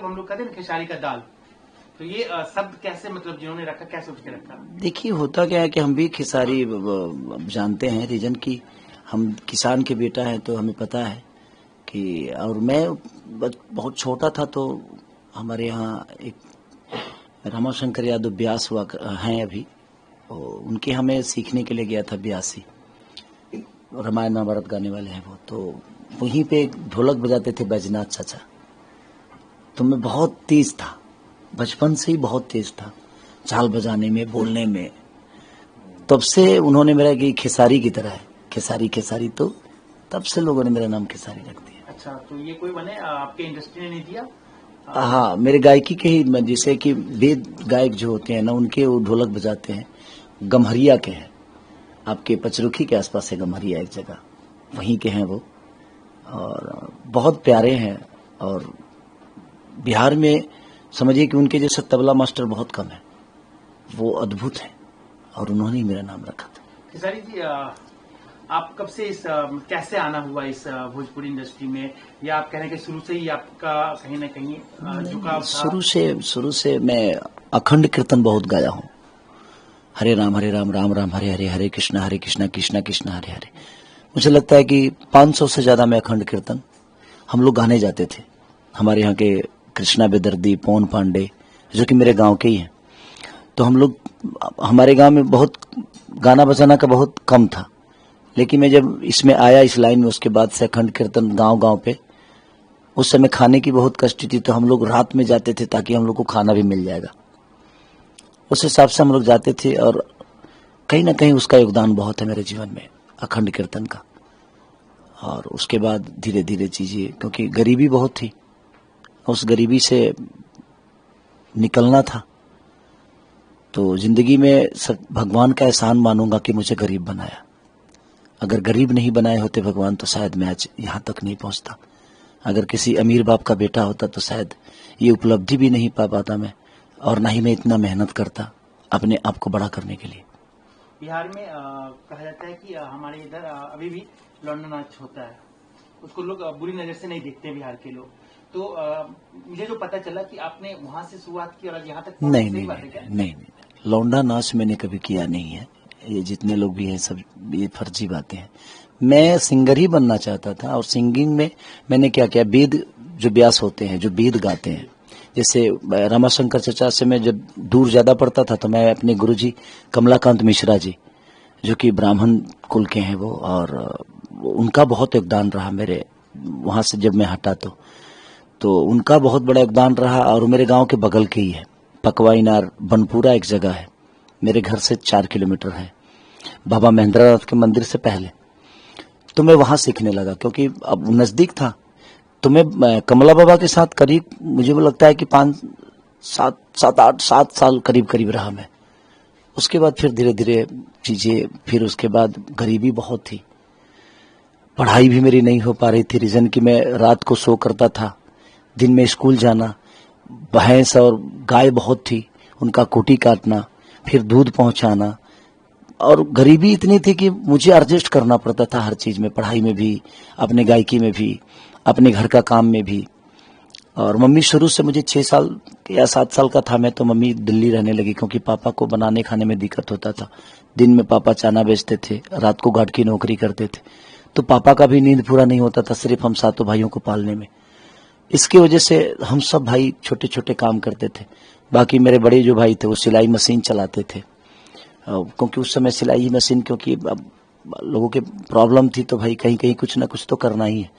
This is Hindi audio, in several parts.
मतलब हम लोग कहते हैं ना खेसारी का दाल, तो ये शब्द कैसे मतलब जिन्होंने रखा, कैसे सोच के रखा? देखिए होता क्या है कि हम भी खेसारी जानते हैं रीजन की, हम किसान के बेटा हैं तो हमें पता है कि, और मैं बहुत छोटा था तो हमारे यहाँ एक रामाशंकर यादव व्यास हुआ हैं अभी, उनके हमें सीखने के लिए गया था ब्यासी, रामायण महाभारत गाने वाले हैं वो, तो वहीं पे ढोलक बजाते थे बैजनाथ चाचा। तो मैं बहुत तेज था, बचपन से ही बहुत तेज था झाल बजाने में, बोलने में। तब से उन्होंने मेरा कि खेसारी की तरह है, खेसारी खेसारी, तो तब से लोगों ने मेरा नाम खेसारी रख दिया। अच्छा, तो ये कोई बने आपके इंडस्ट्री ने नहीं दिया? हाँ, मेरे गायकी के ही, जैसे कि वेद गायक जो होते हैं ना, उनके वो ढोलक बजाते हैं, गम्हरिया के हैं, आपके पचरुखी के आसपास है गम्हरिया एक जगह, वहीं के हैं वो, और बहुत प्यारे हैं। और बिहार में समझिए कि उनके जैसे तबला मास्टर बहुत कम है, वो अद्भुत है, और उन्होंने ही मेरा नाम रखा था। खेसारी जी, आप कब से इस कैसे आना हुआ इस भोजपुरी इंडस्ट्री में, या आप कह रहे हैं कि शुरू से ही आपका कहीं ना कहीं झुकाव था? शुरू से मैं अखंड कीर्तन बहुत गाया हूँ, हरे राम राम राम हरे हरे, हरे कृष्णा कृष्णा कृष्णा हरे हरे। मुझे लगता है कि 500 से ज्यादा मैं अखंड कीर्तन हम लोग गाने जाते थे। हमारे यहाँ के कृष्णा बेदर्दी, पवन पांडे, जो कि मेरे गांव के ही हैं, तो हम लोग, हमारे गांव में बहुत गाना बजाना का बहुत कम था, लेकिन मैं जब इसमें आया इस लाइन में, उसके बाद से अखंड कीर्तन गांव गांव पे, उस समय खाने की बहुत कष्ट थी, तो हम लोग रात में जाते थे ताकि हम लोग को खाना भी मिल जाएगा, उस हिसाब से हम लोग जाते थे। और कहीं ना कहीं उसका योगदान बहुत है मेरे जीवन में, अखंड कीर्तन का। और उसके बाद धीरे धीरे चीजें, क्योंकि गरीबी बहुत थी, उस गरीबी से निकलना था, तो जिंदगी में भगवान का एहसान मानूंगा कि मुझे गरीब बनाया। अगर गरीब नहीं बनाए होते भगवान, तो शायद मैं आज यहाँ तक नहीं पहुँचता। अगर किसी अमीर बाप का बेटा होता तो शायद ये उपलब्धि भी नहीं पा पाता मैं, और ना ही मैं इतना मेहनत करता अपने आप को बड़ा करने के लिए। बिहार में कहा जाता है कि हमारे इधर अभी भी लौंडा नाच होता है, उसको लोग बुरी नजर से नहीं देखते बिहार के लोग। तो मुझे जो पता चला कि आपने वहां से शुरुआत की और यहाँ तक नहीं, लौंडा नाच मैंने कभी किया नहीं है। ये जितने लोग भी हैं सब ये फर्जी बातें हैं। मैं सिंगर ही बनना चाहता था, और सिंगिंग में मैंने क्या किया, वेद जो व्यास होते हैं, जो वेद गाते हैं, जैसे रामाशंकर चचा से मैं जब दूर ज्यादा पड़ता था, तो मैं अपने गुरुजी कमलाकांत मिश्रा जी, जो कि ब्राह्मण कुल के हैं वो, और उनका बहुत योगदान रहा मेरे वहां से जब मैं हटा, तो उनका बहुत बड़ा योगदान रहा। और मेरे गांव के बगल के ही है, पकवाईनार बनपुरा एक जगह है, मेरे घर से 4 किलोमीटर है, बाबा महेंद्रनाथ के मंदिर से पहले। तो मैं वहां सीखने लगा, क्योंकि अब नजदीक था। तो मैं कमला बाबा के साथ करीब, मुझे वो लगता है कि 7 साल करीब रहा मैं। उसके बाद फिर धीरे धीरे चीजें, फिर उसके बाद गरीबी बहुत थी, पढ़ाई भी मेरी नहीं हो पा रही थी, रीजन कि मैं रात को सो करता था, दिन में स्कूल जाना, भैंस और गाय बहुत थी, उनका कुटी काटना, फिर दूध पहुंचाना, और गरीबी इतनी थी कि मुझे एडजस्ट करना पड़ता था हर चीज में, पढ़ाई में भी, अपने गायकी में भी, अपने घर का काम में भी। और मम्मी शुरू से, मुझे 6 साल या 7 साल का था मैं, तो मम्मी दिल्ली रहने लगी, क्योंकि पापा को बनाने खाने में दिक्कत होता था। दिन में पापा चाना बेचते थे, रात को गार्ड की नौकरी करते थे, तो पापा का भी नींद पूरा नहीं होता था, सिर्फ हम 7 भाइयों को पालने में। इसकी वजह से हम सब भाई छोटे छोटे काम करते थे। बाकी मेरे बड़े जो भाई थे वो सिलाई मशीन चलाते थे, क्योंकि उस समय सिलाई मशीन, क्योंकि अब लोगों के प्रॉब्लम थी, तो भाई कहीं कहीं कुछ ना कुछ तो करना ही है।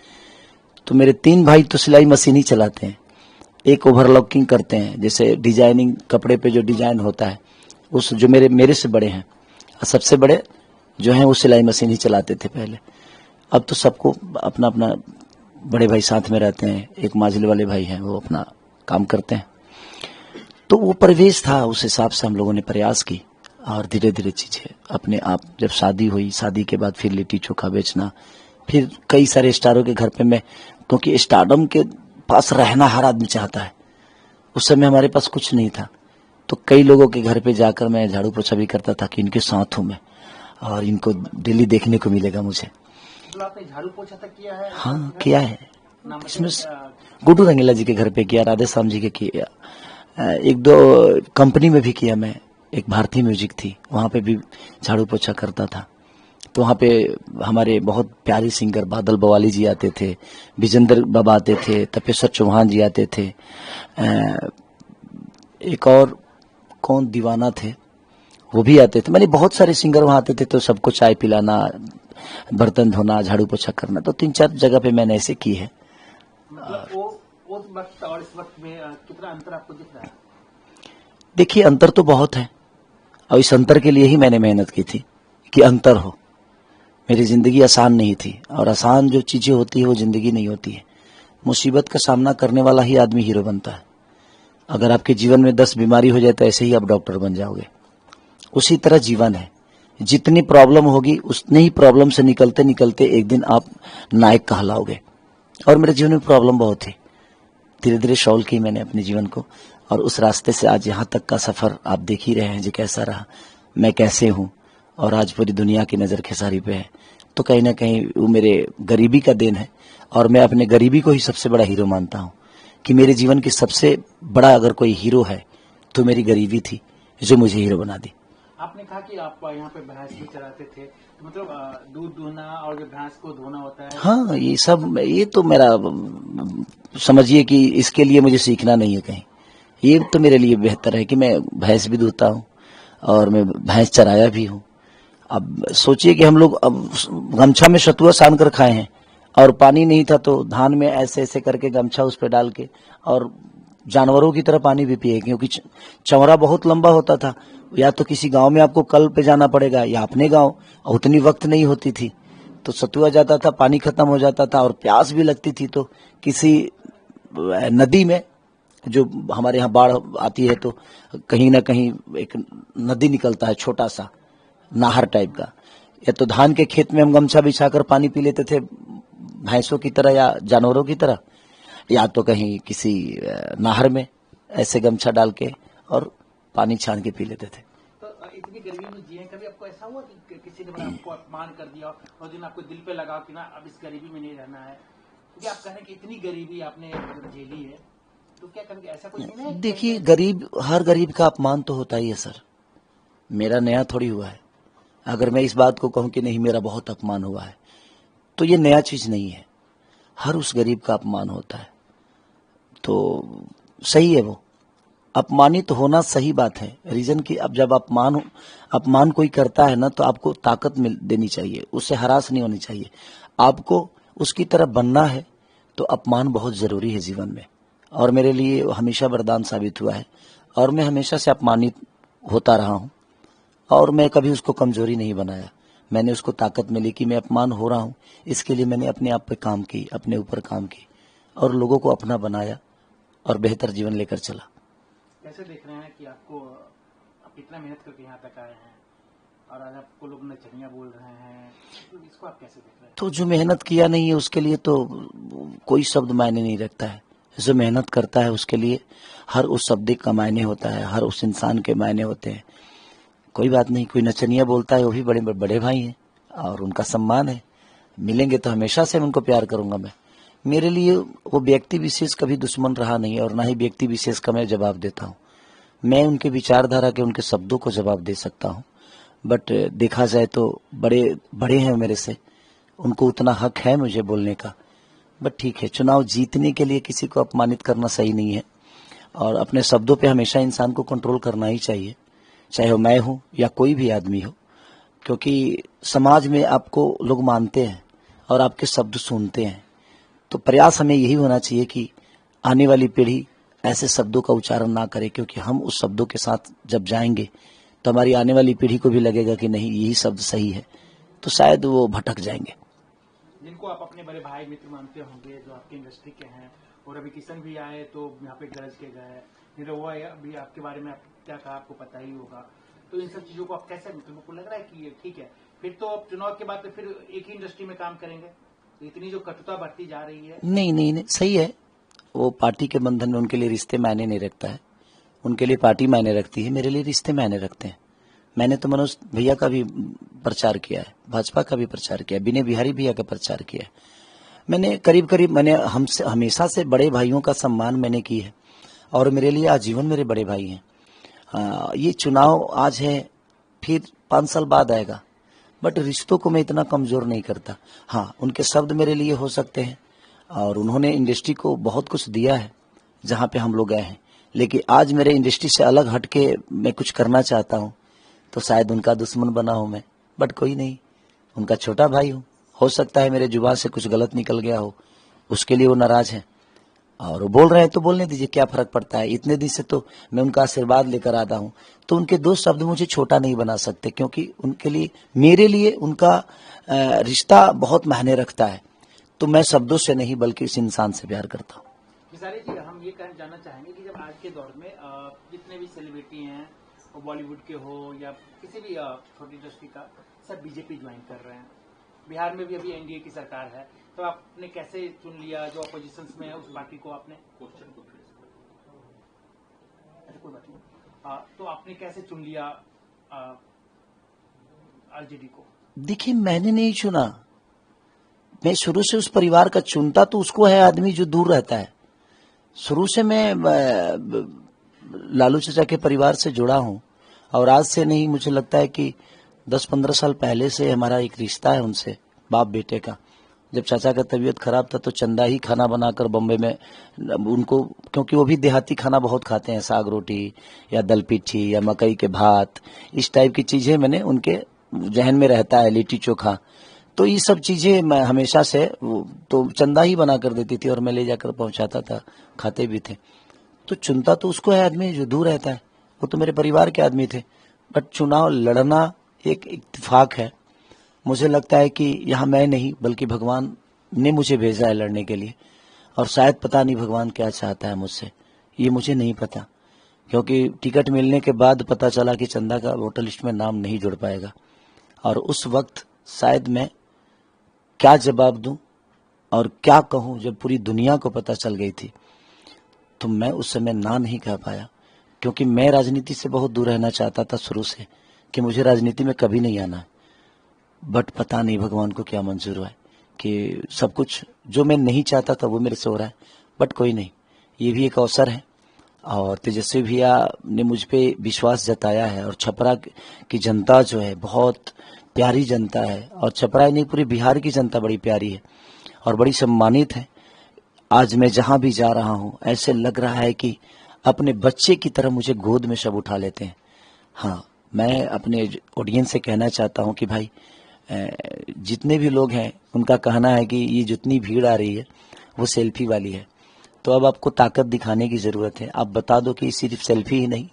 तो मेरे 3 भाई तो सिलाई मशीन ही चलाते हैं, एक ओवरलॉकिंग करते हैं, जैसे डिजाइनिंग, कपड़े पे जो डिजाइन होता है, उस जो मेरे से बड़े हैं, सबसे बड़े जो हैं वो सिलाई मशीन ही चलाते थे पहले। अब तो सबको अपना अपना, बड़े भाई साथ में रहते हैं, एक माजिल वाले भाई हैं, वो अपना काम करते हैं। तो वो परिवेश था, उस हिसाब से हम लोगों ने प्रयास की, और धीरे धीरे चीजें अपने आप, जब शादी हुई, शादी के बाद फिर लिट्टी चोखा बेचना, फिर कई सारे स्टारों के घर पे मैं, क्योंकि स्टारडम के पास रहना हर आदमी चाहता है, उस समय हमारे पास कुछ नहीं था, तो कई लोगों के घर पे जाकर मैं झाड़ू पोछा भी करता था कि इनके साथ हूं मैं, और इनको डेली देखने को मिलेगा मुझे। आपने झाड़ू पोछा तक किया है? हाँ, किया है। नाम इसमें बताइए, गुड्डू रंगीला जी के घर पे किया, राधे श्याम जी के किया, एक दो कंपनी में भी किया मैं। एक भारतीय म्यूजिक थी, वहां पे भी झाड़ू पोछा करता था। तो वहाँ पे हमारे बहुत प्यारे सिंगर बादल बवाली जी आते थे, विजेंद्र बाबा आते थे, तपेश्वर चौहान जी आते थे, एक और कौन दीवाना थे वो भी आते थे। मैंने बहुत सारे सिंगर वहाँ आते थे, तो सबको चाय पिलाना, बर्तन धोना, झाड़ू पोछा करना, तो 3-4 जगह पे मैंने ऐसे की है। मतलब वो उस वक्त और इस वक्त में कितना अंतर आपको दिख रहा है? देखिए अंतर तो बहुत है, और इस अंतर के लिए ही मैंने मेहनत की थी कि अंतर हो। मेरी जिंदगी आसान नहीं थी, और आसान जो चीजें होती है वो जिंदगी नहीं होती है। मुसीबत का सामना करने वाला ही आदमी हीरो बनता है। अगर आपके जीवन में 10 बीमारी हो जाए तो ऐसे ही आप डॉक्टर बन जाओगे। उसी तरह जीवन है, जितनी प्रॉब्लम होगी उतनी ही प्रॉब्लम से निकलते निकलते एक दिन आप नायक कहलाओगे। और मेरे जीवन में प्रॉब्लम बहुत थी, धीरे धीरे सॉल्व की मैंने अपने जीवन को, और उस रास्ते से आज यहाँ तक का सफर आप देख ही रहे हैं जी कैसा रहा, मैं कैसे हूँ, और आज पूरी दुनिया की नजर खेसारी पे है। तो कहीं ना कहीं वो मेरे गरीबी का देन है, और मैं अपने गरीबी को ही सबसे बड़ा हीरो मानता हूँ कि मेरे जीवन की सबसे बड़ा अगर कोई हीरो है तो मेरी गरीबी थी जो मुझे हीरो बना दी। आपने कहा कि आप यहाँ पे भैंस भी चराते थे, तो मतलब दूध दूहना और जो भैंस को धोना होता है। हाँ, ये सब, ये तो मेरा समझिए कि इसके लिए मुझे सीखना नहीं है कहीं। ये तो मेरे लिए बेहतर है कि मैं भैंस भी दूहता हूँ और मैं भैंस चराया भी हूँ। अब सोचिए कि हम लोग अब गमछा में सतुआ सान कर खाए हैं, और पानी नहीं था तो धान में ऐसे ऐसे करके गमछा उस पर डाल के और जानवरों की तरह पानी भी पिए, क्योंकि चौरा बहुत लंबा होता था। या तो किसी गांव में आपको कल पे जाना पड़ेगा या अपने गांव, और उतनी वक्त नहीं होती थी, तो सतुआ जाता था, पानी खत्म हो जाता था और प्यास भी लगती थी, तो किसी नदी में, जो हमारे यहाँ बाढ़ आती है तो कहीं ना कहीं एक नदी निकलता है, छोटा सा नाहर टाइप का, या तो धान के खेत में हम गमछा बिछाकर पानी पी लेते थे भैंसों की तरह या जानवरों की तरह, या तो कहीं किसी नाहर में ऐसे गमछा डाल के और पानी छान के पी लेते थे। तो इतनी गरीबी में जिए, कभी आपको ऐसा हुआ कि किसी ने आपको अपमान कर दिया और दिन आपको दिल पे लगा कि ना अब इस गरीबी में नहीं रहना है, क्योंकि आप कह रहे हैं कि इतनी गरीबी आपने झेली है, तो क्या कभी ऐसा कुछ नहीं है? देखिए गरीब, हर गरीब का अपमान तो होता ही है सर, मेरा नया थोड़ी हुआ है। अगर मैं इस बात को कहूं कि नहीं मेरा बहुत अपमान हुआ है, तो ये नया चीज नहीं है, हर उस गरीब का अपमान होता है। तो सही है, वो अपमानित होना सही बात है। रीजन कि अब जब अपमान कोई करता है ना, तो आपको ताकत देनी चाहिए, उससे हरास नहीं होनी चाहिए, आपको उसकी तरह बनना है। तो अपमान बहुत जरूरी है जीवन में, और मेरे लिए हमेशा वरदान साबित हुआ है, और मैं हमेशा से अपमानित होता रहा हूं, और मैं कभी उसको कमजोरी नहीं बनाया। मैंने उसको ताकत मिली कि मैं अपमान हो रहा हूं, इसके लिए मैंने अपने आप पे काम की, अपने ऊपर काम की, और लोगों को अपना बनाया और बेहतर जीवन लेकर चला। कैसे देख रहे हैं कि आपको, आप इतना मेहनत करके यहाँ तक आए हैं और आज आपको लोग नचनिया बोल रहे हैं, तो इसको आप कैसे देख रहे हैं? तो जो मेहनत किया नहीं है उसके लिए तो कोई शब्द मायने नहीं रखता है। जो मेहनत करता है उसके लिए हर उस शब्द का मायने होता है, हर उस इंसान के मायने होते हैं। कोई बात नहीं, कोई नचनिया बोलता है, वो भी बड़े बड़े भाई हैं और उनका सम्मान है, मिलेंगे तो हमेशा से उनको प्यार करूंगा मैं। मेरे लिए वो व्यक्ति विशेष कभी दुश्मन रहा नहीं, और ना ही व्यक्ति विशेष का मैं जवाब देता हूँ। मैं उनके विचारधारा के, उनके शब्दों को जवाब दे सकता हूँ, बट देखा जाए तो बड़े बड़े हैं मेरे से, उनको उतना हक है मुझे बोलने का। बट ठीक है, चुनाव जीतने के लिए किसी को अपमानित करना सही नहीं है, और अपने शब्दों पे हमेशा इंसान को कंट्रोल करना ही चाहिए, चाहे वो मैं हूं या कोई भी आदमी हो, क्योंकि समाज में आपको लोग मानते हैं और आपके शब्द सुनते हैं। तो प्रयास हमें यही होना चाहिए कि आने वाली पीढ़ी ऐसे शब्दों का उच्चारण ना करे, क्योंकि हम उस शब्दों के साथ जब जाएंगे तो हमारी आने वाली पीढ़ी को भी लगेगा कि नहीं यही शब्द सही है, तो शायद वो भटक जाएंगे। जिनको आप अपने बड़े भाई मित्र मानते होंगे, जो आपकी इंडस्ट्री के हैं, और अभी किशन भी आए तो यहाँ पे गरज के गए, निरहुआ अभी आपके बारे में क्या कहा आपको पता ही होगा, तो इन सब चीजों को आप कैसे, मतलब को लग रहा है कि ये ठीक है, फिर तो अब चुनाव के बाद तो फिर एक ही इंडस्ट्री में काम करेंगे? तो इतनी जो कटुता बढ़ती जा रही है। नहीं नहीं नहीं, सही है, वो पार्टी के बंधन में उनके लिए रिश्ते मायने नहीं रखता है, उनके लिए पार्टी मायने रखती है, मेरे लिए रिश्ते मायने रखते हैं। मैंने तो मनोज भैया का भी प्रचार किया है, भाजपा का भी प्रचार किया है, विनय बिहारी भैया का प्रचार किया है, मैंने करीब करीब मैंने हमसे हमेशा से बड़े भाइयों का सम्मान मैंने की है और मेरे लिए आजीवन मेरे बड़े भाई हैं। ये चुनाव आज है, फिर 5 साल बाद आएगा, बट रिश्तों को मैं इतना कमजोर नहीं करता। हाँ, उनके शब्द मेरे लिए हो सकते हैं और उन्होंने इंडस्ट्री को बहुत कुछ दिया है जहाँ पे हम लोग गए हैं, लेकिन आज मेरे इंडस्ट्री से अलग हट के मैं कुछ करना चाहता हूँ तो शायद उनका दुश्मन बना हूँ मैं, बट कोई नहीं, उनका छोटा भाई हूँ। हो सकता है मेरे जुबान से कुछ गलत निकल गया हो, उसके लिए वो नाराज हैं और वो बोल रहे हैं तो बोलने दीजिए, क्या फर्क पड़ता है। इतने दिन से तो मैं उनका आशीर्वाद लेकर आता हूँ, तो उनके 2 शब्द मुझे छोटा नहीं बना सकते, क्योंकि उनके लिए मेरे लिए उनका रिश्ता बहुत मायने रखता है। तो मैं शब्दों से नहीं बल्कि इस इंसान से प्यार करता हूँ। मिसाली जी, हम ये जानना चाहेंगे कि जब आज के दौर में जितने भी सेलिब्रिटी हैं, वो बॉलीवुड के हो या किसी भी छोटी इंडस्ट्री का, सब बीजेपी ज्वाइन कर रहे हैं। बिहार में भी अभी एनडीए की सरकार है, तो आपने कैसे चुन लिया जो अपोजिशन में है उस पार्टी को? आपने क्वेश्चन को कोई बात नहीं, तो आपने कैसे चुन लिया आरजेडी को? देखिए, मैंने नहीं चुना, मैं शुरू से उस परिवार का चुनता तो उसको है आदमी जो दूर रहता है। शुरू से मैं लालू चाचा के परिवार से जुड़ा हूं और आज से नहीं, मुझे लगता है कि 10-15 साल पहले से हमारा एक रिश्ता है उनसे, बाप बेटे का। जब चाचा का तबीयत खराब था तो चंदा ही खाना बनाकर बम्बई में उनको, क्योंकि वो भी देहाती खाना बहुत खाते हैं, साग रोटी या दल पिठी या मकई के भात, इस टाइप की चीजें मैंने उनके जहन में रहता है, लिट्टी चोखा। तो ये सब चीजें मैं हमेशा से तो चंदा ही बना कर देती थी और मैं ले जाकर पहुंचाता था, खाते भी थे। तो चुनता तो उसको है आदमी जो दूर रहता है, वो तो मेरे परिवार के आदमी थे। बट चुनाव लड़ना एक इत्तेफाक है। मुझे लगता है कि यहाँ मैं नहीं बल्कि भगवान ने मुझे भेजा है लड़ने के लिए, और शायद पता नहीं भगवान क्या चाहता है मुझसे, ये मुझे नहीं पता, क्योंकि टिकट मिलने के बाद पता चला कि चंदा का वोटर लिस्ट में नाम नहीं जुड़ पाएगा। और उस वक्त शायद मैं क्या जवाब दूं और क्या कहूं, जब पूरी दुनिया को पता चल गई थी, तो मैं उस समय ना नहीं कह पाया, क्योंकि मैं राजनीति से बहुत दूर रहना चाहता था शुरू से, कि मुझे राजनीति में कभी नहीं आना है। बट पता नहीं भगवान को क्या मंजूर हुआ है कि सब कुछ जो मैं नहीं चाहता था वो मेरे से हो रहा है। बट कोई नहीं, ये भी एक अवसर है और तेजस्वी भैया ने मुझ पे विश्वास जताया है, और छपरा की जनता जो है बहुत प्यारी जनता है, और छपरा नहीं पूरी बिहार की जनता बड़ी प्यारी है और बड़ी सम्मानित है। आज मैं जहां भी जा रहा हूं ऐसे लग रहा है कि अपने बच्चे की तरह मुझे गोद में सब उठा लेते हैं। हाँ, मैं अपने ऑडियंस से कहना चाहता हूं कि भाई, जितने भी लोग हैं उनका कहना है कि ये जितनी भीड़ आ रही है वो सेल्फी वाली है, तो अब आपको ताकत दिखाने की जरूरत है। आप बता दो कि सिर्फ सेल्फी ही नहीं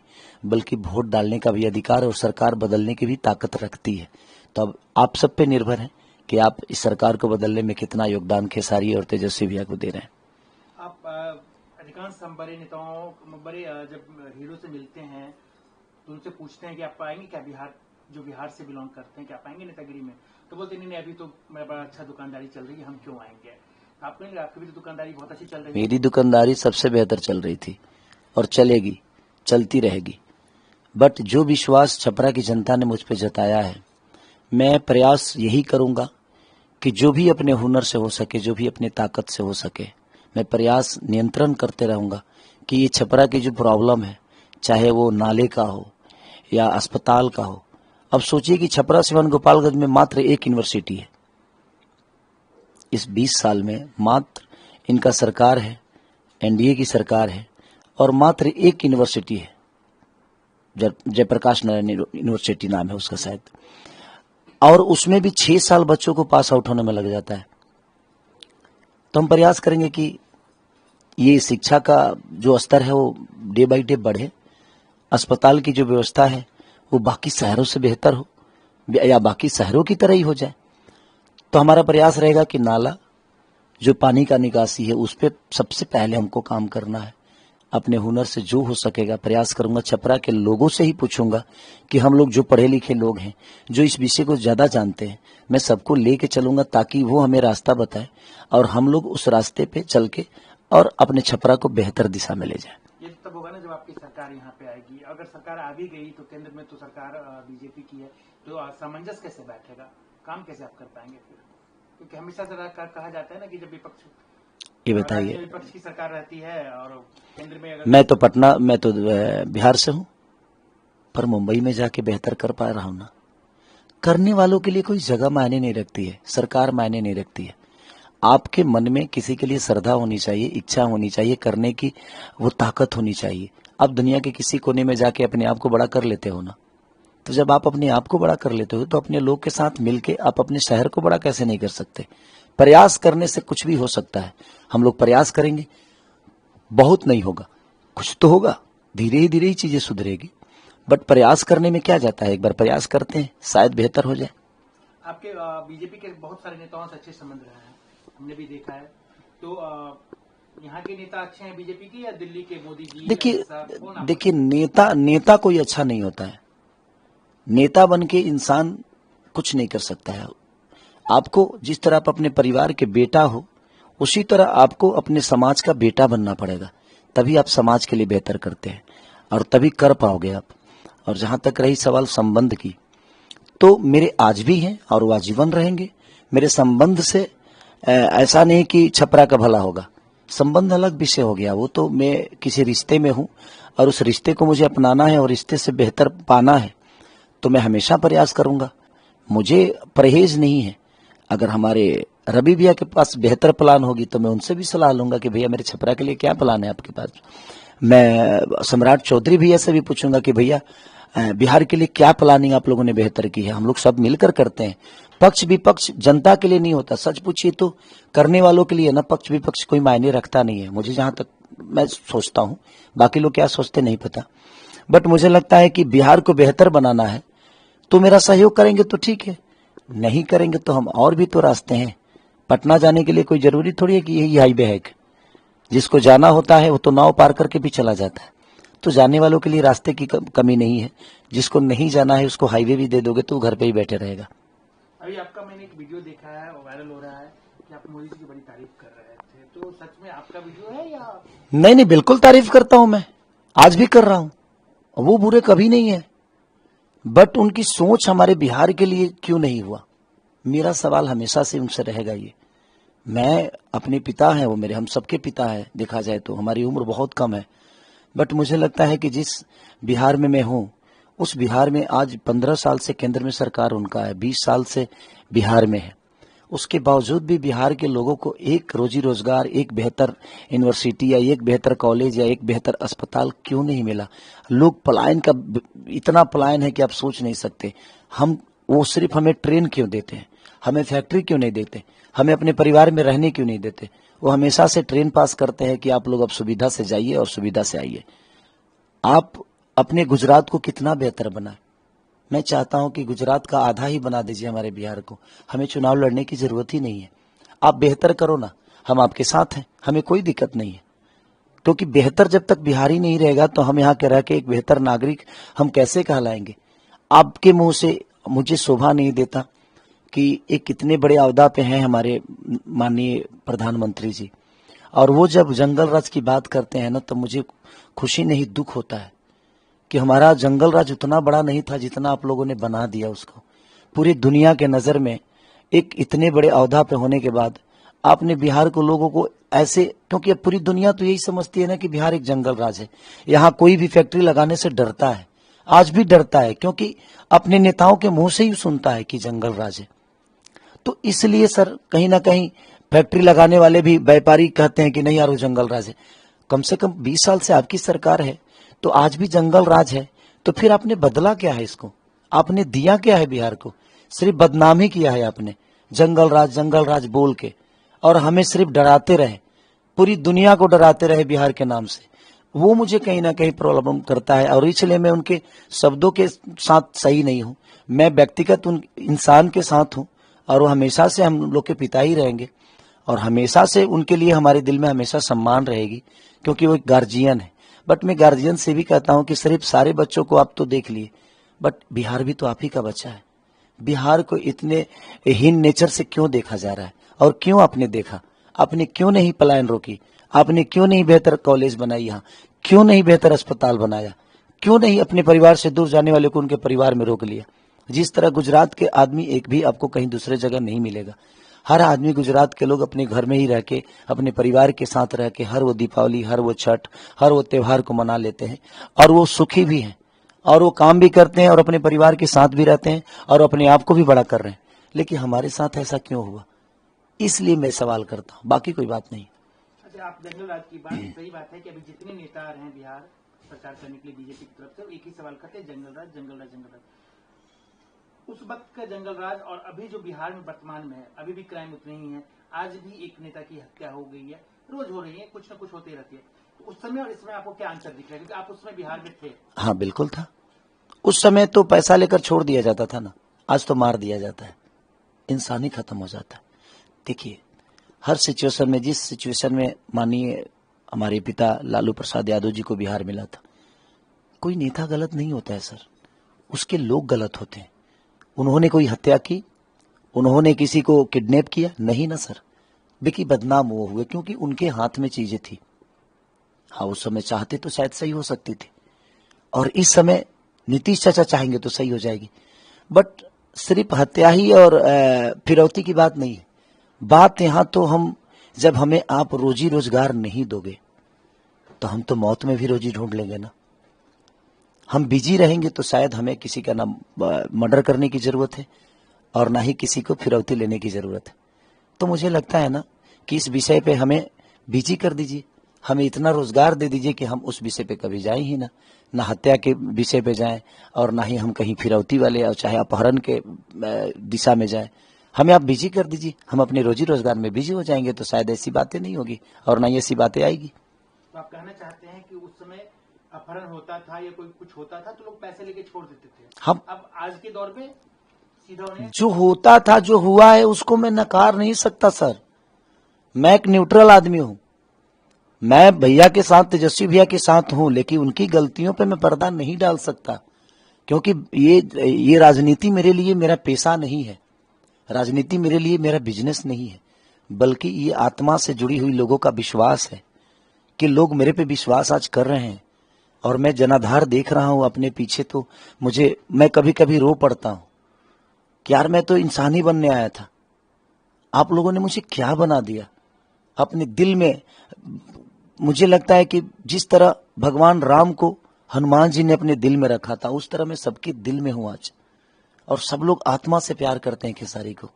बल्कि वोट डालने का भी अधिकार और सरकार बदलने की भी ताकत रखती है। तो अब आप सब पे निर्भर है कि आप इस सरकार को बदलने में कितना योगदान खेसारी और तेजस्वी भैया को दे रहे हैं। आप अधिकांश हम बड़े नेताओं, बड़े जब हीरो से मिलते हैं तो उनसे पूछते हैं कि आप पाएंगे क्या, बिहार जो बिहार से बिलोंग करते हैं, क्या पाएंगे नेतागिरी में? तो बोलते नहीं, अभी तो मेरा बड़ा अच्छा दुकानदारी चल रही है, हम क्यों आएंगे। आपको नहीं लगा आपकी भी तो दुकानदारी बहुत अच्छी चल रही है? मेरी दुकानदारी सबसे बेहतर चल रही थी और चलेगी, चलती रहेगी। बट जो विश्वास छपरा की जनता ने मुझ पर जताया है, मैं प्रयास यही करूंगा कि जो भी अपने हुनर से हो सके, जो भी अपने ताकत से हो सके, मैं प्रयास नियंत्रण करते रहूंगा कि ये छपरा की जो प्रॉब्लम है, चाहे वो नाले का हो या अस्पताल का हो। अब सोचिए कि छपरा सिवान गोपालगंज में मात्र एक यूनिवर्सिटी है। इस 20 साल में मात्र इनका सरकार है, एनडीए की सरकार है, और मात्र एक यूनिवर्सिटी है, जयप्रकाश नारायण यूनिवर्सिटी नाम है उसका शायद, और उसमें भी 6 साल बच्चों को पास आउट होने में लग जाता है। तो हम प्रयास करेंगे कि ये शिक्षा का जो स्तर है वो डे बाई डे बढ़े, अस्पताल की जो व्यवस्था है वो बाकी शहरों से बेहतर हो या बाकी शहरों की तरह ही हो जाए। तो हमारा प्रयास रहेगा कि नाला, जो पानी का निकासी है, उस पर सबसे पहले हमको काम करना है। अपने हुनर से जो हो सकेगा प्रयास करूंगा। छपरा के लोगों से ही पूछूंगा कि हम लोग जो पढ़े लिखे लोग हैं, जो इस विषय को ज्यादा जानते हैं, मैं सबको लेके चलूंगा ताकि वो हमें रास्ता बताए और हम लोग उस रास्ते पे चल के और अपने छपरा को बेहतर दिशा में ले जाए। ये तब होगा ना जब आपकी सरकार यहाँ पे आएगी। अगर सरकार आ भी गई तो केंद्र में तो सरकार बीजेपी की है, तो सामंजस्य कैसे बैठेगा, काम कैसे आप कर पाएंगे फिर? क्योंकि हमेशा से कहा जाता है ना कि जब विपक्ष ये बताइए, विपक्ष की सरकार रहती है और केंद्र में अगर मैं तो बिहार से हूँ, पर मुंबई में जाके बेहतर कर पा रहा हूँ ना। करने वालों के लिए कोई जगह मायने नहीं रखती है, सरकार मायने नहीं रखती है। आपके मन में किसी के लिए श्रद्धा होनी चाहिए, इच्छा होनी चाहिए, करने की वो ताकत होनी चाहिए। आप दुनिया के किसी कोने में जाके अपने आप को बड़ा कर लेते हो ना, तो जब आप अपने आप को बड़ा कर लेते हो तो अपने लोग के साथ मिलके आप अपने शहर को बड़ा कैसे नहीं कर सकते। प्रयास करने से कुछ भी हो सकता है। हम लोग प्रयास करेंगे, बहुत नहीं होगा, कुछ तो होगा, धीरे ही चीजें सुधरेगी। बट प्रयास करने में क्या जाता है, एक बार प्रयास करते हैं, शायद बेहतर हो जाए। आपके बीजेपी के बहुत सारे नेताओं से अच्छे संबंध रहे हैं, हमने भी देखा है। तो यहाँ के नेता अच्छे हैं बीजेपी की या दिल्ली के मोदी जी? देखिए नेता कोई अच्छा नहीं होता है। नेता बन के इंसान कुछ नहीं कर सकता है। आपको जिस तरह आप अपने परिवार के बेटा हो, उसी तरह आपको अपने समाज का बेटा बनना पड़ेगा, तभी आप समाज के लिए बेहतर करते हैं और तभी कर पाओगे आप। और जहां तक रही सवाल संबंध की, तो मेरे आज भी हैं और वो आजीवन रहेंगे। मेरे संबंध से ऐसा नहीं कि छपरा का भला होगा, संबंध अलग विषय हो गया। वो तो मैं किसी रिश्ते में हूं और उस रिश्ते को मुझे अपनाना है और रिश्ते से बेहतर पाना है, तो मैं हमेशा प्रयास करूंगा। मुझे परहेज नहीं है। अगर हमारे रवि भैया के पास बेहतर प्लान होगी तो मैं उनसे भी सलाह लूंगा कि भैया मेरे छपरा के लिए क्या प्लान है आपके पास। मैं सम्राट चौधरी भैया से भी पूछूंगा कि भैया बिहार के लिए क्या प्लानिंग आप लोगों ने बेहतर की है। हम लोग सब मिलकर करते हैं। पक्ष विपक्ष जनता के लिए नहीं होता, सच पूछिए तो करने वालों के लिए ना पक्ष विपक्ष कोई मायने रखता नहीं है। मुझे जहां तक मैं सोचता हूं, बाकी लोग क्या सोचते नहीं पता, बट मुझे लगता है कि बिहार को बेहतर बनाना है तो मेरा सहयोग करेंगे तो ठीक है, नहीं करेंगे तो हम और भी तो रास्ते हैं। पटना जाने के लिए कोई जरूरी थोड़ी है कि यही हाईवे है। जिसको जाना होता है वो तो नाव पार करके भी चला जाता है। तो जाने वालों के लिए रास्ते की कमी नहीं है। जिसको नहीं जाना है उसको हाईवे भी दे दोगे तो वो घर पे ही बैठे रहेगा। अभी आपका मैंने एक वीडियो देखा है, वायरल हो रहा है कि आप मोदी जी की बड़ी तारीफ कर रहे थे, तो सच में आपका वीडियो है या? नहीं, बिल्कुल तारीफ करता हूं मैं, आज भी कर रहा हूं। वो बुरे कभी नहीं है, बट उनकी सोच हमारे बिहार के लिए क्यों नहीं हुआ, मेरा सवाल हमेशा से उनसे रहेगा। ये मैं अपने पिता हैं, वो मेरे हम सबके पिता हैं। देखा जाए तो हमारी उम्र बहुत कम है, बट मुझे लगता है कि जिस बिहार में मैं हूं, उस बिहार में आज 15 साल से केंद्र में सरकार उनका है, 20 साल से बिहार में है। उसके बावजूद भी बिहार के लोगों को एक रोजी रोजगार, एक बेहतर यूनिवर्सिटी या एक बेहतर कॉलेज या एक बेहतर अस्पताल क्यों नहीं मिला। लोग पलायन का इतना पलायन है कि आप सोच नहीं सकते। वो सिर्फ हमें ट्रेन क्यों देते हैं, हमें फैक्ट्री क्यों नहीं देते, हमें अपने परिवार में रहने क्यों नहीं देते। वो हमेशा से ट्रेन पास करते हैं कि आप लोग अब सुविधा से जाइए और सुविधा से आइए। आप अपने गुजरात को कितना बेहतर बनाए। मैं चाहता हूं कि गुजरात का आधा ही बना दीजिए हमारे बिहार को। हमें चुनाव लड़ने की जरूरत ही नहीं है। आप बेहतर करो ना, हम आपके साथ हैं, हमें कोई दिक्कत नहीं है। क्योंकि बेहतर जब तक बिहारी नहीं रहेगा तो हम यहाँ के रह के एक बेहतर नागरिक हम कैसे कहलाएंगे। आपके मुंह से मुझे शोभा नहीं देता कि एक कितने बड़े अहदा पे हैं हमारे माननीय प्रधानमंत्री जी, और वो जब जंगल राज की बात करते हैं ना तो मुझे खुशी नहीं दुख होता है कि हमारा जंगल राज उतना बड़ा नहीं था जितना आप लोगों ने बना दिया उसको। पूरी दुनिया के नजर में एक इतने बड़े अहदा पे होने के बाद आपने बिहार को लोगों को ऐसे, क्योंकि अब पूरी दुनिया तो यही समझती है ना कि बिहार एक जंगल राज है। यहाँ कोई भी फैक्ट्री लगाने से डरता है, आज भी डरता है, क्योंकि अपने नेताओं के मुंह से ही सुनता है कि जंगल राज है। तो इसलिए सर कहीं ना कहीं फैक्ट्री लगाने वाले भी व्यापारी कहते हैं कि नहीं यार वो जंगल राज है। कम से कम 20 साल से आपकी सरकार है तो आज भी जंगल राज है, तो फिर आपने बदला क्या है इसको, आपने दिया क्या है बिहार को। सिर्फ बदनाम ही किया है आपने, जंगल राज बोल के, और हमें सिर्फ डराते रहे, पूरी दुनिया को डराते रहे बिहार के नाम से। वो मुझे कहीं ना कहीं प्रॉब्लम करता है और इसलिए मैं उनके शब्दों के साथ सही नहीं हूं। मैं व्यक्तिगत उन इंसान के साथ हूं और वो हमेशा से हम लोग के पिता ही रहेंगे और हमेशा से उनके लिए हमारे दिल में हमेशा सम्मान रहेगी, क्योंकि वो एक गार्जियन है। बट मैं गार्जियन से भी कहता हूं कि सिर्फ सारे बच्चों को आप तो देख लिए, बट बिहार भी तो आप ही का बच्चा है। बिहार को इतने हीन नेचर से क्यों देखा जा रहा है, और क्यों आपने देखा, आपने क्यों नहीं पलायन रोकी, आपने क्यों नहीं बेहतर कॉलेज बनाई, यहाँ क्यों नहीं बेहतर अस्पताल बनाया, क्यों नहीं अपने परिवार से दूर जाने वाले को उनके परिवार में रोक लिया। जिस तरह गुजरात के आदमी एक भी आपको कहीं दूसरे जगह नहीं मिलेगा। हर आदमी, गुजरात के लोग अपने घर में ही रह के, अपने परिवार के साथ रह के हर वो दीपावली, हर वो छठ, हर वो त्योहार को मना लेते हैं और वो सुखी भी हैं और वो काम भी करते हैं और अपने परिवार के साथ भी रहते हैं और अपने आप को भी बड़ा कर रहे हैं। लेकिन हमारे साथ ऐसा क्यों हुआ, इसलिए मैं सवाल करता हूं, बाकी कोई बात नहीं। अच्छा, आप जंगल राज की बात सही बात है कि अभी जितने नेता आ रहे हैं बिहार सरकार करने के लिए बीजेपी की तरफ से, एक ही सवाल करते हैं, जंगल राज, जंगल राज, जंगल राज। उस वक्त का जंगल राज और अभी जो बिहार में वर्तमान में है, अभी भी क्राइम उतने ही है। आज भी एक नेता की हत्या हो गई है, रोज हो रही है, कुछ न कुछ होती रहती है। तो उस समय और इसमें आपको क्या अंतर दिख रहा है, क्योंकि आप उस समय बिहार में थे? हाँ बिल्कुल था। उस समय तो पैसा लेकर छोड़ दिया जाता था ना, आज तो मार दिया जाता है, इंसान ही खत्म हो जाता है। देखिए, हर सिचुएशन में, जिस सिचुएशन में माननीय हमारे पिता लालू प्रसाद यादव जी को बिहार मिला था, कोई नेता गलत नहीं होता है सर, उसके लोग गलत होते हैं। उन्होंने कोई हत्या की, उन्होंने किसी को किडनैप किया? नहीं ना सर। लेकिन बदनाम वो हुए क्योंकि उनके हाथ में चीजें थी। हाँ, उस समय चाहते तो शायद सही हो सकती थी और इस समय नीतीश चाचा चाहेंगे तो सही हो जाएगी। बट सिर्फ हत्या ही और फिरौती की बात नहीं है। बात यहाँ तो हम, जब हमें आप रोजी रोजगार नहीं दोगे तो हम तो मौत में भी रोजी ढूंढ लेंगे ना। हम बिजी रहेंगे तो शायद हमें किसी का ना मर्डर करने की जरूरत है और ना ही किसी को फिरौती लेने की जरूरत है। तो मुझे लगता है ना कि इस विषय पे हमें बिजी कर दीजिए, हमें इतना रोजगार दे दीजिए कि हम उस विषय पे कभी जाएं ही ना हत्या के विषय पे जाएं और ना ही हम कहीं फिरौती वाले और चाहे अपहरण के दिशा में जाएं। हमें आप बिजी कर दीजिए, हम अपने रोजी रोजगार में बिजी हो जाएंगे तो शायद ऐसी बातें नहीं होगी और ना ही ऐसी बातें आएगी। तो आप कहना चाहते हैं कि उस समय अपहरण होता था या कोई कुछ होता था तो लोग पैसे लेके छोड़ देते थे, हम अब आज के दौर पे सीधा उन्हें जो होता था, जो हुआ है, उसको मैं नकार नहीं सकता सर। मैं एक न्यूट्रल आदमी हूं, मैं भैया के साथ, तेजस्वी भैया के साथ हूं, लेकिन उनकी गलतियों पे मैं पर्दा नहीं डाल सकता क्योंकि ये राजनीति मेरे लिए मेरा पेशा नहीं है, राजनीति मेरे लिए मेरा बिजनेस नहीं है, बल्कि ये आत्मा से जुड़ी हुई लोगों का विश्वास है कि लोग मेरे पे विश्वास आज कर रहे हैं और मैं जनाधार देख रहा हूं अपने पीछे। तो मैं कभी कभी रो पड़ता हूं कि यार मैं तो इंसान ही बनने आया था, आप लोगों ने मुझे क्या बना दिया। अपने दिल में मुझे लगता है कि जिस तरह भगवान राम को हनुमान जी ने अपने दिल में रखा था, उस तरह मैं सबके दिल में हूं आज और सब लोग आत्मा से प्यार करते हैं खेसारी को।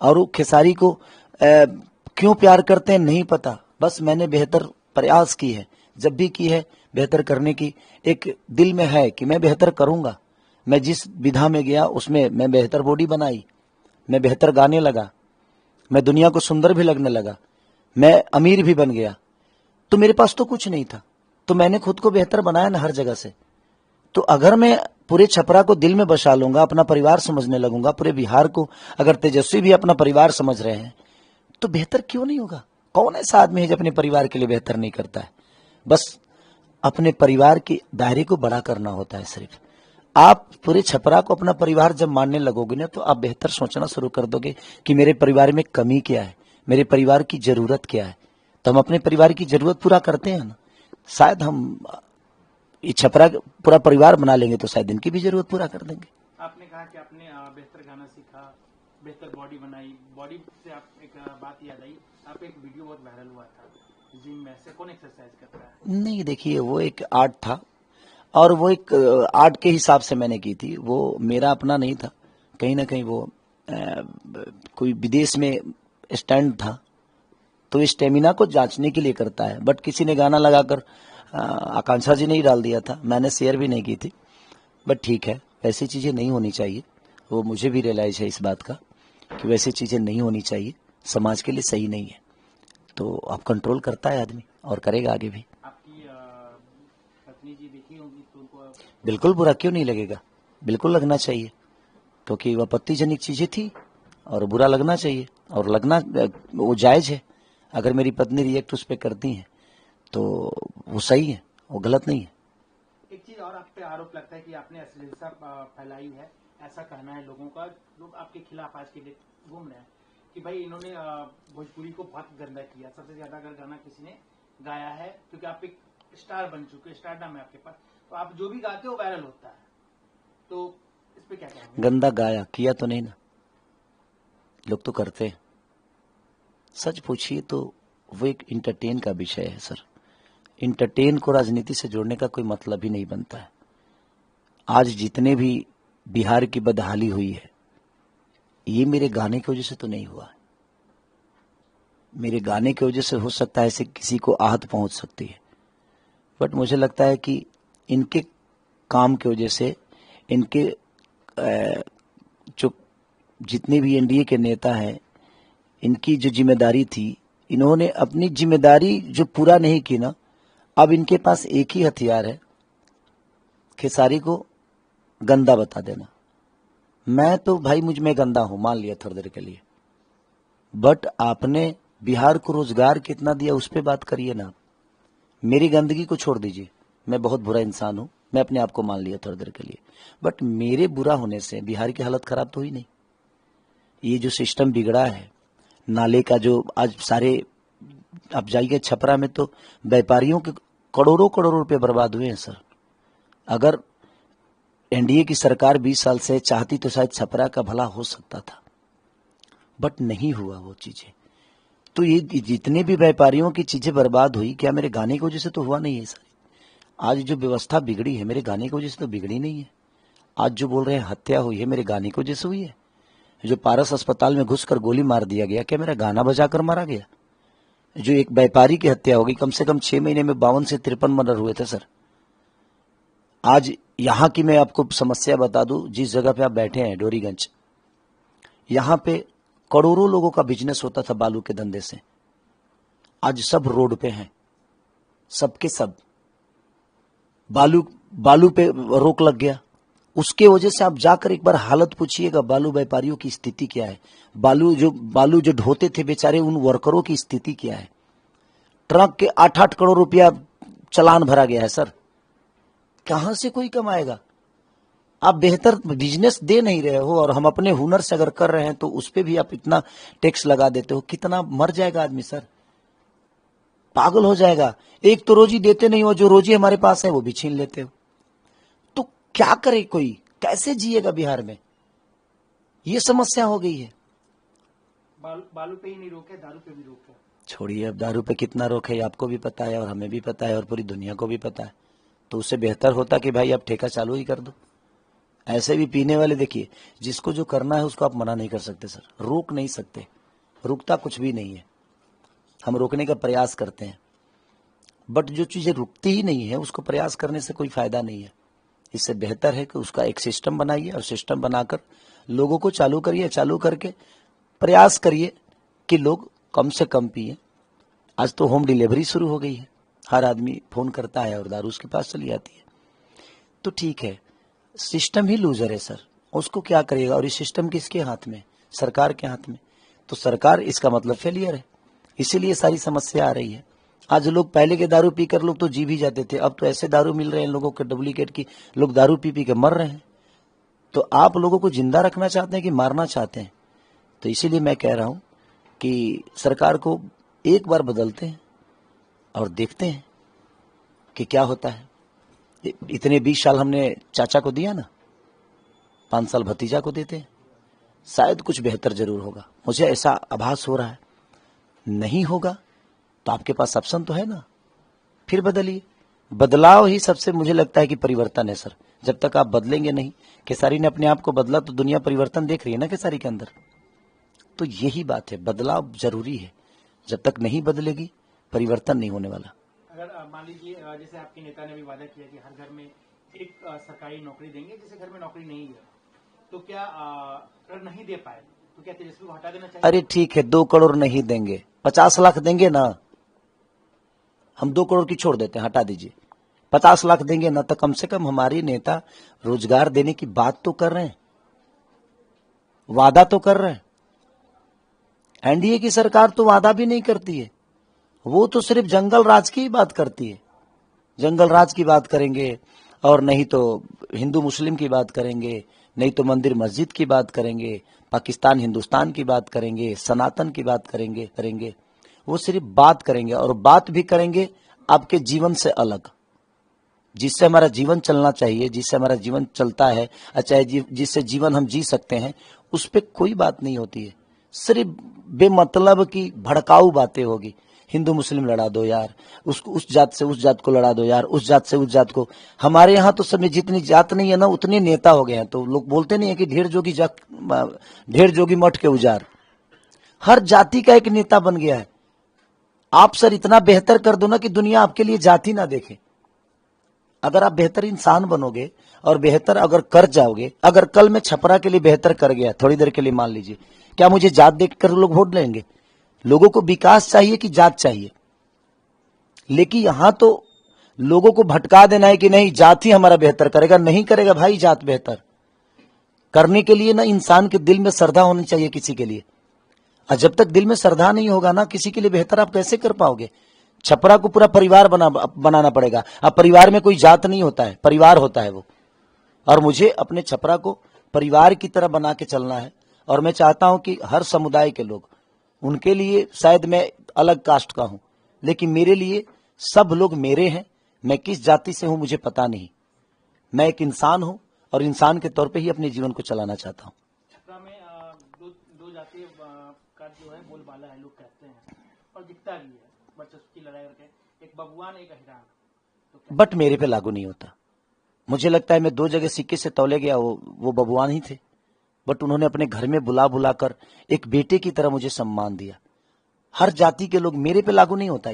और वो खेसारी को क्यों प्यार करते हैं नहीं पता, बस मैंने बेहतर प्रयास की है, जब भी की है बेहतर करने की एक दिल में है कि मैं बेहतर करूंगा। मैं जिस विधा में गया उसमें मैं बेहतर बॉडी बनाई, मैं बेहतर गाने लगा, मैं दुनिया को सुंदर भी लगने लगा, मैं अमीर भी बन गया। तो मेरे पास तो कुछ नहीं था, तो मैंने खुद को बेहतर बनाया ना हर जगह से। तो अगर मैं पूरे छपरा को दिल में बसा लूंगा, अपना परिवार समझने लगूंगा, पूरे बिहार को अगर तेजस्वी भी अपना परिवार समझ रहे हैं तो बेहतर क्यों नहीं होगा। कौन ऐसा आदमी है जो अपने परिवार के लिए बेहतर नहीं करता है। बस अपने परिवार के दायरे को बड़ा करना होता है। सिर्फ आप पूरे छपरा को अपना परिवार जब मानने लगोगे ना, तो आप बेहतर सोचना शुरू कर दोगे कि मेरे परिवार में कमी क्या है, मेरे परिवार की जरूरत क्या है। तो हम अपने परिवार की जरूरत पूरा करते हैं ना, शायद हम ये छपरा पूरा परिवार बना लेंगे तो शायद इनकी भी जरूरत पूरा कर देंगे। आपने कहा कि आपने बेहतर गाना सीखा, बेहतर बॉडी बनाई, बॉडी से आप एक बात याद आई, आप एक वीडियो बहुत वायरल हुआ था जिम में, से कौन एक्सरसाइज करता है? नहीं, देखिए वो एक आर्ट था और वो एक आर्ट के हिसाब से मैंने की थी, वो मेरा अपना नहीं था। कहीं ना कहीं वो कोई विदेश में स्टैंड था, तो स्टेमिना को जांचने के लिए करता है। बट किसी ने गाना लगाकर आकांक्षा जी ने ही डाल दिया था, मैंने शेयर भी नहीं की थी। बट ठीक है, ऐसी चीजें नहीं होनी चाहिए, वो मुझे भी रियलाइज है इस बात का कि वैसी चीजें नहीं होनी चाहिए, समाज के लिए सही नहीं है। तो आप कंट्रोल करता है आदमी और करेगा आगे भी। आपकी पत्नी जी देखी होंगी तो उनको बिल्कुल बुरा क्यों नहीं लगेगा, बिल्कुल लगना चाहिए, क्योंकि वह आपत्तिजनक चीजें थी और बुरा लगना चाहिए और लगना वो जायज है। अगर मेरी पत्नी रिएक्ट उस पर करती है तो वो सही है, वो गलत नहीं है। एक चीज और आप पे आरोप लगता है कि आपने अश्लीलता फैलाई है, ऐसा कहना है लोगों का, लोग आपके खिलाफ आज के लिए घूम रहे हैं कि भाई इन्होंने भोजपुरी को बहुत गंदा किया, सबसे ज्यादा अगर गाना किसी ने गाया है, क्योंकि आप एक स्टार बन चुके, स्टारडम है आपके पास, तो आप जो भी गाते हो वायरल होता है, तो इस पे क्या कहेंगे? गंदा गाया, किया तो नहीं ना, लोग तो करते हैं। सच पूछिए तो वो एक इंटरटेन का विषय है सर। इंटरटेन को राजनीति से जोड़ने का कोई मतलब ही नहीं बनता है। आज जितने भी बिहार की बदहाली हुई है, ये मेरे गाने की वजह से तो नहीं हुआ है। मेरे गाने की वजह से हो सकता है ऐसे किसी को आहत पहुंच सकती है, बट मुझे लगता है कि इनके काम की वजह से, इनके जो जितने भी एनडीए के नेता हैं, इनकी जो जिम्मेदारी थी, इन्होंने अपनी जिम्मेदारी जो पूरा नहीं की ना, अब इनके पास एक ही हथियार है, खेसारी को गंदा बता देना। मैं तो भाई मुझ में गंदा हूं, मान लिया थोड़ी देर के लिए, बट आपने बिहार को रोजगार कितना दिया उस पर बात करिए ना। मेरी गंदगी को छोड़ दीजिए, मैं बहुत बुरा इंसान हूं, मैं अपने आप को मान लिया थोड़ी देर के लिए, बट मेरे बुरा होने से बिहार की हालत खराब तो हुई नहीं। ये जो सिस्टम बिगड़ा है, नाले का जो आज सारे, आप जाइए छपरा में तो व्यापारियों के करोड़ों करोड़ों रुपए बर्बाद हुए हैं सर। अगर एनडीए की सरकार 20 साल से चाहती तो शायद छपरा का भला हो सकता था, बट नहीं हुआ वो चीजें। तो ये जितने भी व्यापारियों की चीजें बर्बाद हुई, क्या मेरे गाने की वजह से तो हुआ नहीं है सर। आज जो व्यवस्था बिगड़ी है, मेरे गाने की वजह से तो बिगड़ी नहीं है। आज जो बोल रहे हैं हत्या हुई है, मेरे गाने की वजह से हुई है। जो पारस अस्पताल में घुसकर गोली मार दिया गया, क्या मेरा गाना बजाकर मारा गया। जो एक व्यापारी की हत्या हो गई, कम से कम 6 महीने में 52 से 53 मर्डर हुए थे सर। आज यहां की मैं आपको समस्या बता दूं, जिस जगह पे आप बैठे हैं डोरीगंज, यहां पे करोड़ों लोगों का बिजनेस होता था बालू के धंधे से। आज सब रोड पे हैं, सबके सब। बालू पे रोक लग गया, उसके वजह से आप जाकर एक बार हालत पूछिएगा बालू व्यापारियों की स्थिति क्या है। बालू जो ढोते थे बेचारे, उन वर्करों की स्थिति क्या है। ट्रक के 8-8 करोड़ रुपया चालान भरा गया है सर। कहां से कोई कमाएगा। आप बेहतर बिजनेस दे नहीं रहे हो, और हम अपने हुनर से अगर कर रहे हैं तो उस पर भी आप इतना टैक्स लगा देते हो। कितना मर जाएगा आदमी सर, पागल हो जाएगा। एक तो रोजी देते नहीं हो, जो रोजी हमारे पास है वो भी छीन लेते हो। तो क्या करे कोई, कैसे जिएगा बिहार में, ये समस्या हो गई है। बालू पे ही नहीं रोके, दारू पे भी रोके। छोड़िए, अब दारू पे कितना रोक है आपको भी पता है, और हमें भी पता है, और पूरी दुनिया को भी पता है। तो उससे बेहतर होता कि भाई आप ठेका चालू ही कर दो। ऐसे भी पीने वाले, देखिए जिसको जो करना है उसको आप मना नहीं कर सकते सर, रोक नहीं सकते। रुकता कुछ भी नहीं है, हम रोकने का प्रयास करते हैं, बट जो चीजें रुकती ही नहीं है उसको प्रयास करने से कोई फायदा नहीं है। इससे बेहतर है कि उसका एक सिस्टम बनाइए, और सिस्टम बनाकर लोगों को चालू करिए। चालू करके प्रयास करिए कि लोग कम से कम पिए। आज तो होम डिलीवरी शुरू हो गई है, हर आदमी फोन करता है और दारू उसके पास चली आती है। तो ठीक है, सिस्टम ही लूजर है सर, उसको क्या करिएगा। और ये सिस्टम किसके हाथ में, सरकार के हाथ में। तो सरकार, इसका मतलब फेलियर है, इसीलिए सारी समस्या आ रही है। आज लोग, पहले के दारू पीकर लोग तो जी भी जाते थे, अब तो ऐसे दारू मिल रहे हैं लोगों के डुप्लीकेट की, लोग दारू पी पी के मर रहे हैं। तो आप लोगों को जिंदा रखना चाहते हैं कि मारना चाहते हैं। तो इसीलिए मैं कह रहा हूं कि सरकार को एक बार बदलते हैं और देखते हैं कि क्या होता है। इतने 20 साल हमने चाचा को दिया ना, 5 साल भतीजा को देते हैं, शायद कुछ बेहतर जरूर होगा। मुझे ऐसा आभास हो रहा है। नहीं होगा तो आपके पास ऑप्शन तो है ना, फिर बदलिए। बदलाव ही सबसे, मुझे लगता है कि परिवर्तन है सर। जब तक आप बदलेंगे नहीं, केसारी ने अपने आप को बदला तो दुनिया परिवर्तन देख रही है ना केसारी के अंदर। तो यही बात है, बदलाव जरूरी है। जब तक नहीं बदलेगी, परिवर्तन नहीं होने वाला। अगर मान लीजिए, जैसे आपके नेता ने भी वादा किया कि हर घर में एक सरकारी नौकरी देंगे, जिसे घर में नौकरी नहीं है, तो क्या अगर नहीं दे पाए तो क्या तेजस्वी को हटा देना चाहिए? अरे ठीक है, 2 करोड़ नहीं देंगे, 50 लाख देंगे ना। हम 2 करोड़ की छोड़ देते हैं, हटा दीजिए। 50 लाख देंगे ना, तो कम से कम हमारे नेता रोजगार देने की बात तो कर रहे हैं, वादा तो कर रहे हैं। एनडीए की सरकार तो वादा भी नहीं करती है, वो तो सिर्फ जंगल राज की बात करती है। जंगल राज की बात करेंगे, और नहीं तो हिंदू मुस्लिम की बात करेंगे, नहीं तो मंदिर मस्जिद की बात करेंगे, पाकिस्तान हिंदुस्तान की बात करेंगे, सनातन की बात करेंगे। वो सिर्फ बात करेंगे, और बात भी करेंगे आपके जीवन से अलग, जिससे हमारा जीवन चलना चाहिए, जिससे हमारा जीवन चलता है, अच्छा जिससे जीवन हम जी सकते हैं, उस पर कोई बात नहीं होती है। सिर्फ बेमतलब की भड़काऊ बातें होगी। हिंदू मुस्लिम लड़ा दो यार, उसको उस जात से उस जात को लड़ा दो यार, उस जात से उस जात को। हमारे यहाँ तो सब में जितनी जात नहीं है ना उतने नेता हो गए हैं। तो लोग बोलते नहीं है कि ढेर जोगी मठ के उजार। हर जाति का एक नेता बन गया है। आप सर इतना बेहतर कर दो ना कि दुनिया आपके लिए जाति ना देखे। अगर आप बेहतर इंसान बनोगे और बेहतर अगर कर जाओगे, अगर कल मैं छपरा के लिए बेहतर कर गया थोड़ी देर के लिए मान लीजिए, क्या मुझे जात देखकर लोग वोट लेंगे? लोगों को विकास चाहिए कि जात चाहिए? लेकिन यहां तो लोगों को भटका देना है कि नहीं जात ही हमारा बेहतर करेगा। नहीं करेगा भाई, जात बेहतर करने के लिए ना इंसान के दिल में श्रद्धा होनी चाहिए किसी के लिए। और जब तक दिल में श्रद्धा नहीं होगा ना किसी के लिए बेहतर, आप कैसे कर पाओगे? छपरा को पूरा परिवार बनाना पड़ेगा। अब परिवार में कोई जात नहीं होता है, परिवार होता है वो। और मुझे अपने छपरा को परिवार की तरह बना के चलना है। और मैं चाहता हूं कि हर समुदाय के लोग, उनके लिए शायद मैं अलग कास्ट का हूं, लेकिन मेरे लिए सब लोग मेरे हैं। मैं किस जाति से हूं मुझे पता नहीं, मैं एक इंसान हूं और इंसान के तौर पे ही अपने जीवन को चलाना चाहता हूं। छपरा में दो जातीय का जो है बोलबाला है, लोग कहते हैं, और दिखता भी है वर्चस्व की लड़ाई करके, एक बबुआन एक अहिरान। तो बट मेरे पे लागू नहीं होता। मुझे लगता है मैं 2 जगह सिक्के से तौले गया, वो बबुआन ही थे। बट उन्होंने अपने घर में बुला बुलाकर एक बेटे की तरह मुझे सम्मान दिया। हर जाति के लोग, मेरे पे लागू नहीं होता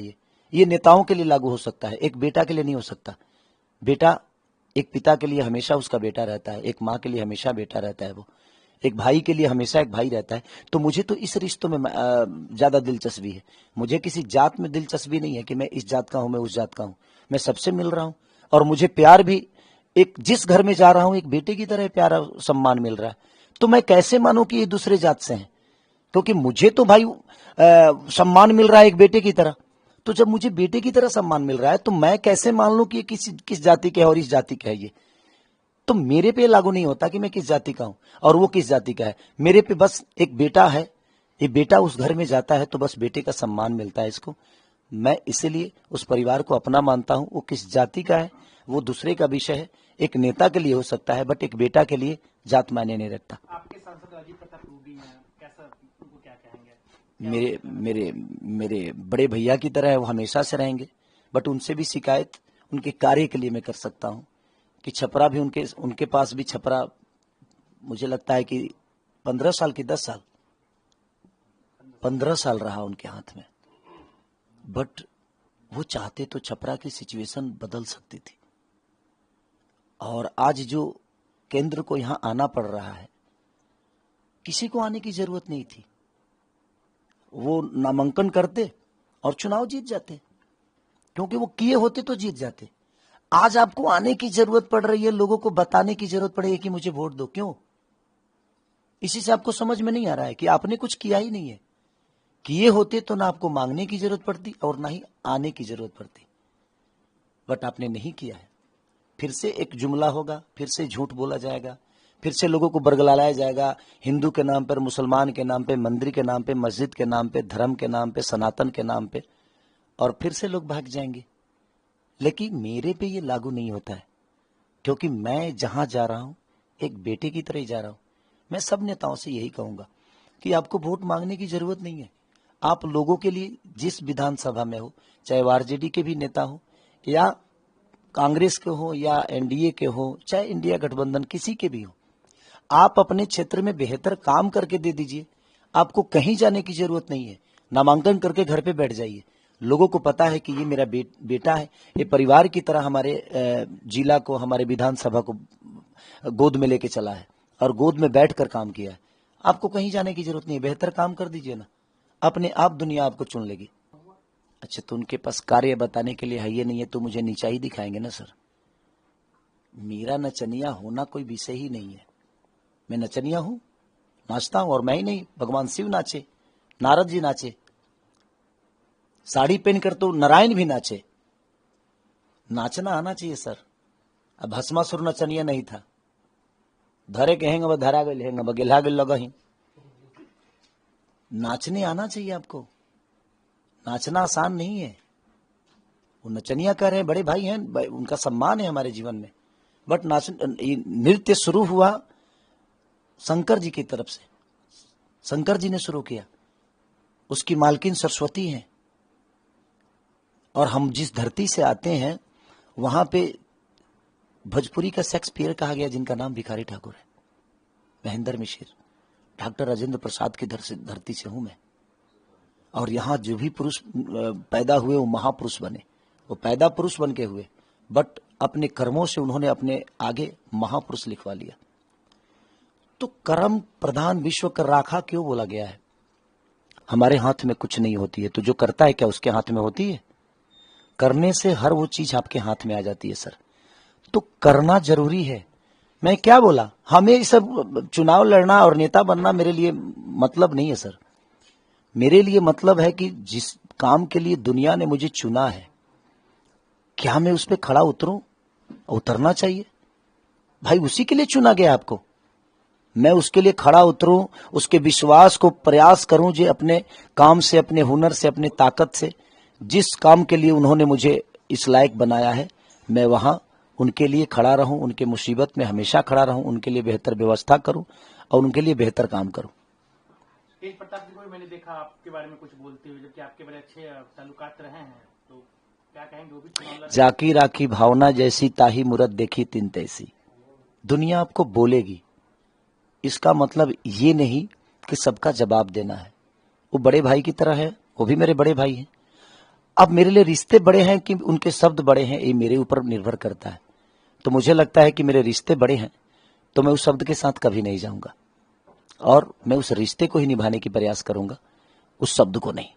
ये नेताओं के लिए लागू हो सकता है, एक बेटा के लिए नहीं हो सकता। बेटा एक पिता के लिए हमेशा उसका बेटा रहता है, एक माँ के लिए हमेशा बेटा रहता है, वो एक भाई के लिए हमेशा एक भाई रहता है। तो मुझे तो इस रिश्तों में ज्यादा दिलचस्पी है। मुझे किसी जात में दिलचस्पी नहीं है कि मैं इस जात का हूं, मैं उस जात का हूं। मैं सबसे मिल रहा हूं और मुझे प्यार भी, एक जिस घर में जा रहा हूं एक बेटे की तरह प्यार सम्मान मिल रहा है। तो मैं कैसे मानूं कि ये दूसरे जात से हैं? क्योंकि मुझे तो भाई सम्मान मिल रहा है एक बेटे की तरह। तो जब मुझे बेटे की तरह सम्मान मिल रहा है तो मैं कैसे मान लूं कि ये किस जाति का है और इस जाति का है? ये तो मेरे पे लागू नहीं होता कि मैं किस जाति का हूं और वो किस जाति का है। मेरे पे बस एक बेटा है, ये बेटा उस घर में जाता है तो बस बेटे का सम्मान मिलता है इसको। मैं इसीलिए उस परिवार को अपना मानता हूं। वो किस जाति का है वो दूसरे का विषय है। एक नेता के लिए हो सकता है, बट एक बेटा के लिए जात मायने नहीं रखता। आपके सांसद अजीत प्रताप रूडी हैं, कैसा, उनको क्या कहेंगे? मेरे मेरे मेरे बड़े भैया की तरह है, वो हमेशा से रहेंगे। बट उनसे भी शिकायत उनके कार्य के लिए मैं कर सकता हूं कि छपरा भी उनके पास भी छपरा, मुझे लगता है कि 15 साल की 10 साल 15 साल रहा उनके हाथ में। बट वो चाहते तो छपरा की सिचुएशन बदल सकती थी। और आज जो केंद्र को यहां आना पड़ रहा है, किसी को आने की जरूरत नहीं थी। वो नामांकन करते और चुनाव जीत जाते, क्योंकि वो किए होते तो जीत जाते। आज आपको आने की जरूरत पड़ रही है, लोगों को बताने की जरूरत पड़ रही है कि मुझे वोट दो। क्यों? इसी से आपको समझ में नहीं आ रहा है कि आपने कुछ किया ही नहीं है। किए होते तो ना आपको मांगने की जरूरत पड़ती और ना ही आने की जरूरत पड़ती। बट आपने नहीं किया है। फिर से एक जुमला होगा, फिर से झूठ बोला जाएगा, फिर से लोगों को बरगलाया जाएगा, हिंदू के नाम पर, मुसलमान के नाम पे, मंदिर के नाम पे, मस्जिद के नाम पे, धर्म के नाम पे, सनातन के नाम पे, और फिर से लोग भाग जाएंगे। लेकिन मेरे पे ये लागू नहीं होता है, क्योंकि मैं जहां जा रहा हूं एक बेटे की तरह ही जा रहा हूं। मैं सब नेताओं से यही कहूंगा कि आपको वोट मांगने की जरूरत नहीं है। आप लोगों के लिए जिस विधानसभा में हो, चाहे वो आरजेडी के भी नेता हो या कांग्रेस के हो या एनडीए के हो, चाहे इंडिया गठबंधन किसी के भी हो, आप अपने क्षेत्र में बेहतर काम करके दे दीजिए। आपको कहीं जाने की जरूरत नहीं है। नामांकन करके घर पे बैठ जाइए। लोगों को पता है कि ये मेरा बेटा है, ये परिवार की तरह हमारे जिला को, हमारे विधानसभा को गोद में लेके चला है और गोद में बैठकर काम किया है। आपको कहीं जाने की जरूरत नहीं है। बेहतर काम कर दीजिए ना, अपने आप दुनिया आपको चुन लेगी। अच्छा, तो उनके पास कार्य बताने के लिए है ये नहीं है तो मुझे नीचा ही दिखाएंगे ना सर। मेरा नचनिया होना कोई विषय ही नहीं है। मैं नचनिया हूं, नाचता हूं, और मैं ही नहीं, भगवान शिव नाचे, नारद जी नाचे, साड़ी पहनकर तो नारायण भी नाचे। नाचना आना चाहिए सर। अब भस्मासुर नचनिया नहीं था, धरे के हेंगे धरा गए हेंगे गिला गए लगा ही। नाचने आना चाहिए आपको। नाचना आसान नहीं है। वो नचनिया कर रहे हैं, बड़े भाई हैं, उनका सम्मान है हमारे जीवन में। बट नृत्य शुरू हुआ शंकर जी की तरफ से। शंकर जी ने शुरू किया, उसकी मालकिन सरस्वती हैं। और हम जिस धरती से आते हैं वहां पे भोजपुरी का शेक्सपियर कहा गया, जिनका नाम भिखारी ठाकुर है, महेंद्र मिश्र, डॉक्टर राजेंद्र प्रसाद की धरती से हूं मैं। और यहाँ जो भी पुरुष पैदा हुए वो महापुरुष बने, वो पैदा पुरुष बन के हुए, बट अपने कर्मों से उन्होंने अपने आगे महापुरुष लिखवा लिया। तो कर्म प्रधान विश्व कर राखा क्यों बोला गया है? हमारे हाथ में कुछ नहीं होती है, तो जो करता है क्या उसके हाथ में होती है? करने से हर वो चीज आपके हाथ में आ जाती है सर। तो करना जरूरी है। मैं क्या बोला, हमें ये सब चुनाव लड़ना और नेता बनना मेरे लिए मतलब नहीं है सर। मेरे लिए मतलब है कि जिस काम के लिए दुनिया ने मुझे चुना है, क्या मैं उस पर खड़ा उतरूं? उतरना चाहिए भाई, उसी के लिए चुना गया आपको। मैं उसके लिए खड़ा उतरूं, उसके विश्वास को प्रयास करूं, जो अपने काम से, अपने हुनर से, अपने ताकत से जिस काम के लिए उन्होंने मुझे इस लायक बनाया है, मैं वहां उनके लिए खड़ा रहूं, उनके मुसीबत में हमेशा खड़ा रहूं, उनके लिए बेहतर व्यवस्था करूं और उनके लिए बेहतर काम करूं। तेज प्रताप जी को भी मैंने देखा आपके बारे में कुछ बोलते हुए, जबकि आपके बड़े अच्छे ताल्लुकात रहे हैं, तो क्या कहेंगे? वो भी चुनाव लड़ जाकी राखी भावना जैसी, ताही मूरत देखी तिन तैसी। दुनिया आपको बोलेगी, इसका मतलब ये नहीं कि सबका जवाब देना है। वो बड़े भाई की तरह है, वो भी मेरे बड़े भाई हैं। अब मेरे लिए रिश्ते बड़े हैं कि उनके शब्द बड़े हैं, ये मेरे ऊपर निर्भर करता है। तो मुझे लगता है कि मेरे रिश्ते बड़े हैं, तो मैं उस शब्द के साथ कभी नहीं जाऊंगा और मैं उस रिश्ते को ही निभाने की प्रयास करूंगा, उस शब्द को नहीं।